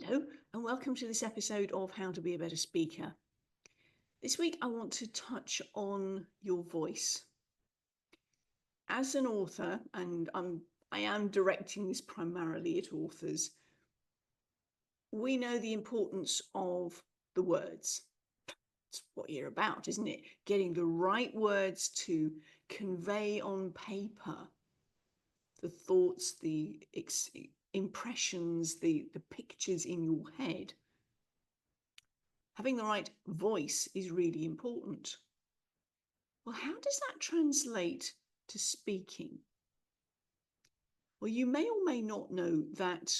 Hello, and welcome to this episode of How to Be a Better Speaker. This week, I want to touch on your voice. As an author, and I am directing this primarily at authors, we know the importance of the words. It's what you're about, isn't it? Getting the right words to convey on paper the thoughts, the impressions, the pictures in your head. Having the right voice is really important. Well, how does that translate to speaking? Well, you may or may not know that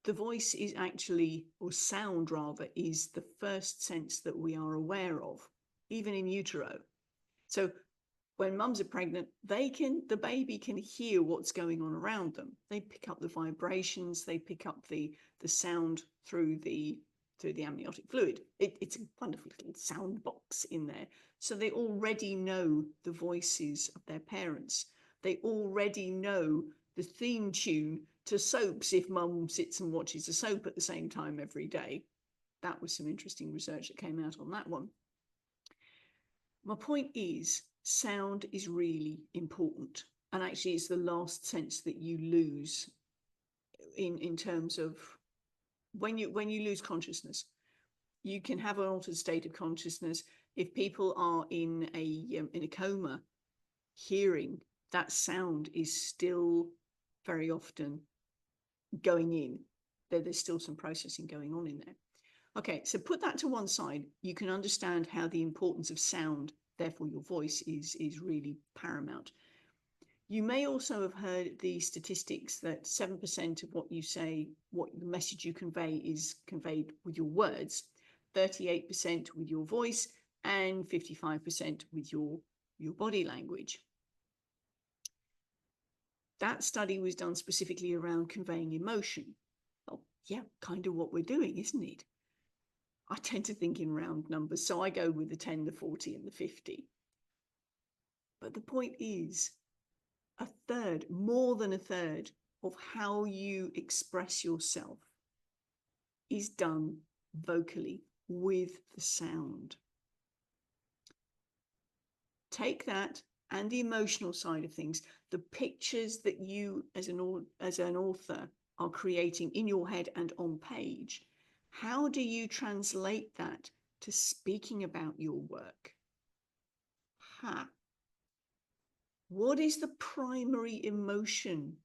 the voice is actually, or sound rather, is the first sense that we are aware of, even in utero. So when mums are pregnant, the baby can hear what's going on around them. They pick up the vibrations, they pick up the sound through the amniotic fluid. It's a wonderful little sound box in there. So they already know the voices of their parents. They already know the theme tune to soaps if mum sits and watches a soap at the same time every day. That was some interesting research that came out on that one. My point is, sound is really important. And actually, it's the last sense that you lose in terms of when you lose consciousness. You can have an altered state of consciousness. If people are in a coma, hearing that sound is still very often going in. There's still some processing going on in there. Okay, so put that to one side. You can understand how the importance of sound, therefore your voice, is really paramount. You may also have heard the statistics that 7% of what you say, what the message you convey, is conveyed with your words, 38% with your voice, and 55% with your body language. That study was done specifically around conveying emotion. Well, yeah, kind of what we're doing, isn't it? I tend to think in round numbers, so I go with the 10, the 40, and the 50. But the point is, a third, more than a third, of how you express yourself is done vocally with the sound. Take that and the emotional side of things, the pictures that you as an author are creating in your head and on page. How do you translate that to speaking about your work? What is the primary emotion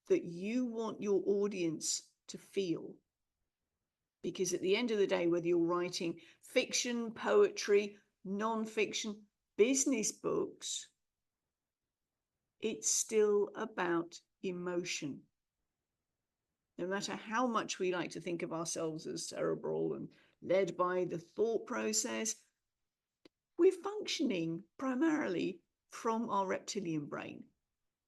that you want your audience to feel? Because at the end of the day, whether you're writing fiction, poetry, non-fiction, business books, it's still about emotion. No matter how much we like to think of ourselves as cerebral and led by the thought process, we're functioning primarily from our reptilian brain.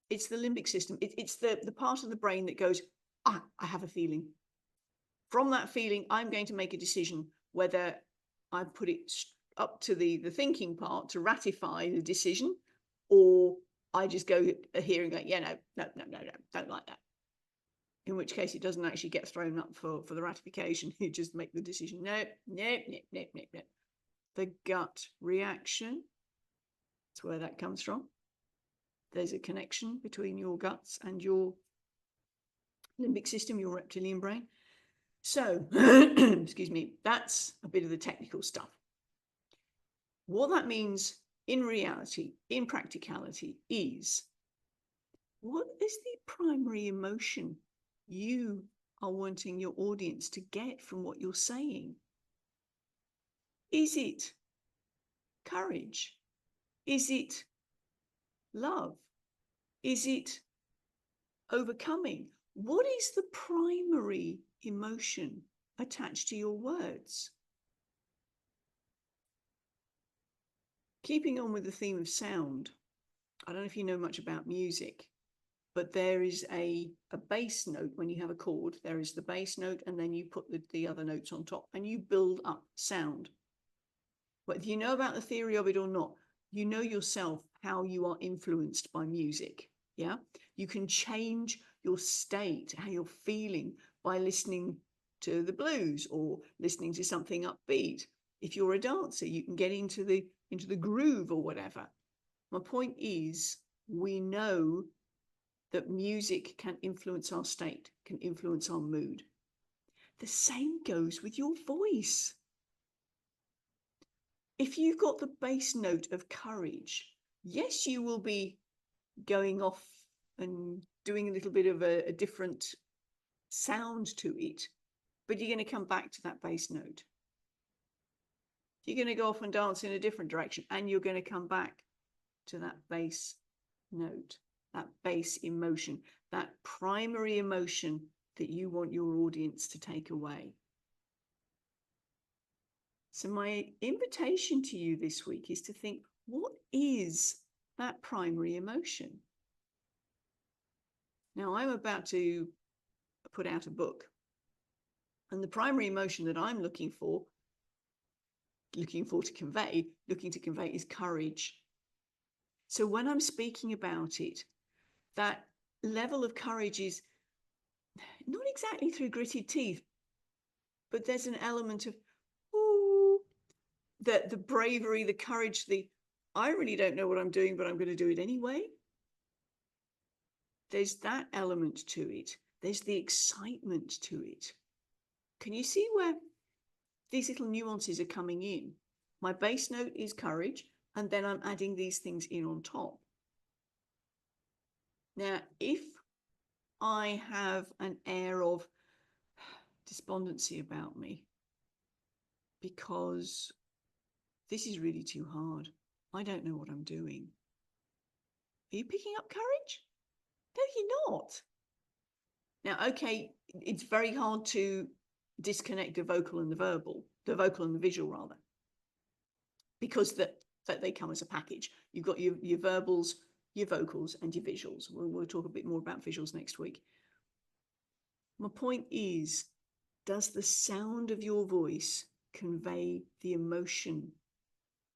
It's the limbic system. It's the part of the brain that goes, I have a feeling. From that feeling, I'm going to make a decision whether I put it up to the thinking part to ratify the decision, or I just go here and go, yeah, no, don't like that. In which case it doesn't actually get thrown up for the ratification. You just make the decision, no. The gut reaction, that's where that comes from. There's a connection between your guts and your limbic system, your reptilian brain. So, excuse me, that's a bit of the technical stuff. What that means in reality, in practicality, is what is the primary emotion you are wanting your audience to get from what you're saying? Is it courage? Is it love? Is it overcoming? What is the primary emotion attached to your words? Keeping on with the theme of sound, I don't know if you know much about music, but there is a bass note. When you have a chord, there is the bass note, and then you put the other notes on top, and you build up sound. Whether you know about the theory of it or not, you know yourself how you are influenced by music. Yeah, you can change your state, how you're feeling, by listening to the blues or listening to something upbeat. If you're a dancer, you can get into the groove or whatever. My point is, we know that music can influence our state, can influence our mood. The same goes with your voice. If you've got the bass note of courage, yes, you will be going off and doing a little bit of a different sound to it, but you're going to come back to that bass note. You're going to go off and dance in a different direction, and you're going to come back to that bass note, that bass emotion, that primary emotion that you want your audience to take away. So my invitation to you this week is to think, what is that primary emotion? Now, I'm about to put out a book, and the primary emotion that I'm looking to convey is courage. So when I'm speaking about it, that level of courage is not exactly through gritted teeth, but there's an element of, ooh, the bravery, the courage, I really don't know what I'm doing, but I'm going to do it anyway. There's that element to it. There's the excitement to it. Can you see where these little nuances are coming in? My bass note is courage, and then I'm adding these things in on top. Now, if I have an air of despondency about me because this is really too hard, I don't know what I'm doing. Are you picking up courage? No, you're not. Now, okay, it's very hard to disconnect the vocal and the visual rather, because that they come as a package. You've got your verbals, your vocals, and your visuals. We'll talk a bit more about visuals next week. My point is, does the sound of your voice convey the emotion,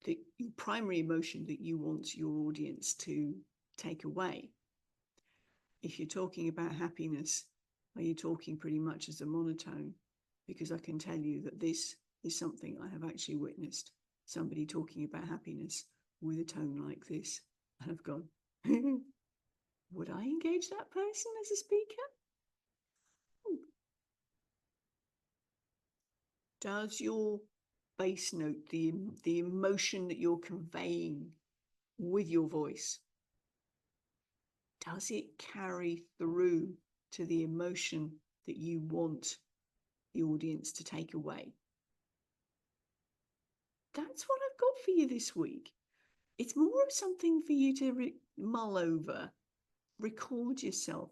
the primary emotion that you want your audience to take away? If you're talking about happiness, are you talking pretty much as a monotone? Because I can tell you that this is something I have actually witnessed. Somebody talking about happiness with a tone like this. And I've gone, would I engage that person as a speaker? Does your bass note, the emotion that you're conveying with your voice, does it carry through to the emotion that you want the audience to take away? That's what I've got for you this week. It's more of something for you to mull over, record yourself,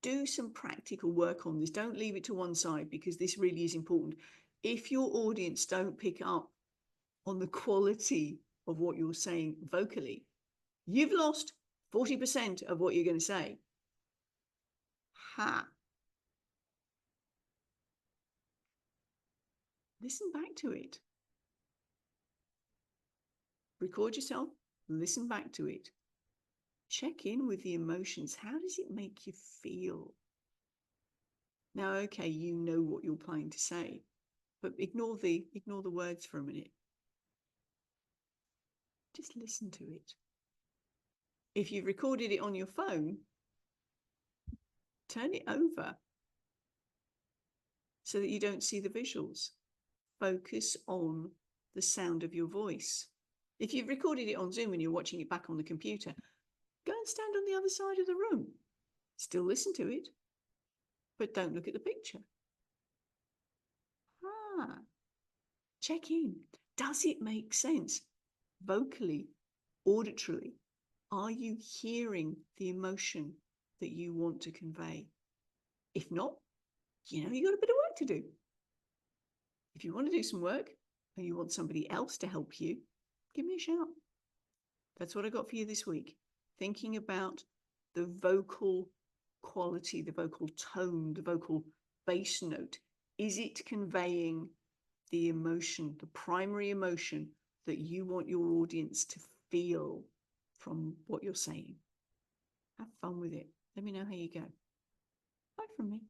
do some practical work on this. Don't leave it to one side, because this really is important. If your audience don't pick up on the quality of what you're saying vocally, you've lost 40% of what you're going to say. Ha! Listen back to it. Record yourself, listen back to it. Check in with the emotions. How does it make you feel? Now, okay, you know what you're planning to say, but ignore the words for a minute. Just listen to it. If you've recorded it on your phone, turn it over so that you don't see the visuals. Focus on the sound of your voice. If you've recorded it on Zoom and you're watching it back on the computer, go and stand on the other side of the room. Still listen to it, but don't look at the picture. Check in. Does it make sense? Vocally, auditorily, are you hearing the emotion that you want to convey? If not, you've got a bit of work to do. If you want to do some work and you want somebody else to help you, give me a shout. That's what I got for you this week. Thinking about the vocal quality, the vocal tone, the vocal bass note. Is it conveying the emotion, the primary emotion that you want your audience to feel from what you're saying? Have fun with it. Let me know how you go. Bye from me.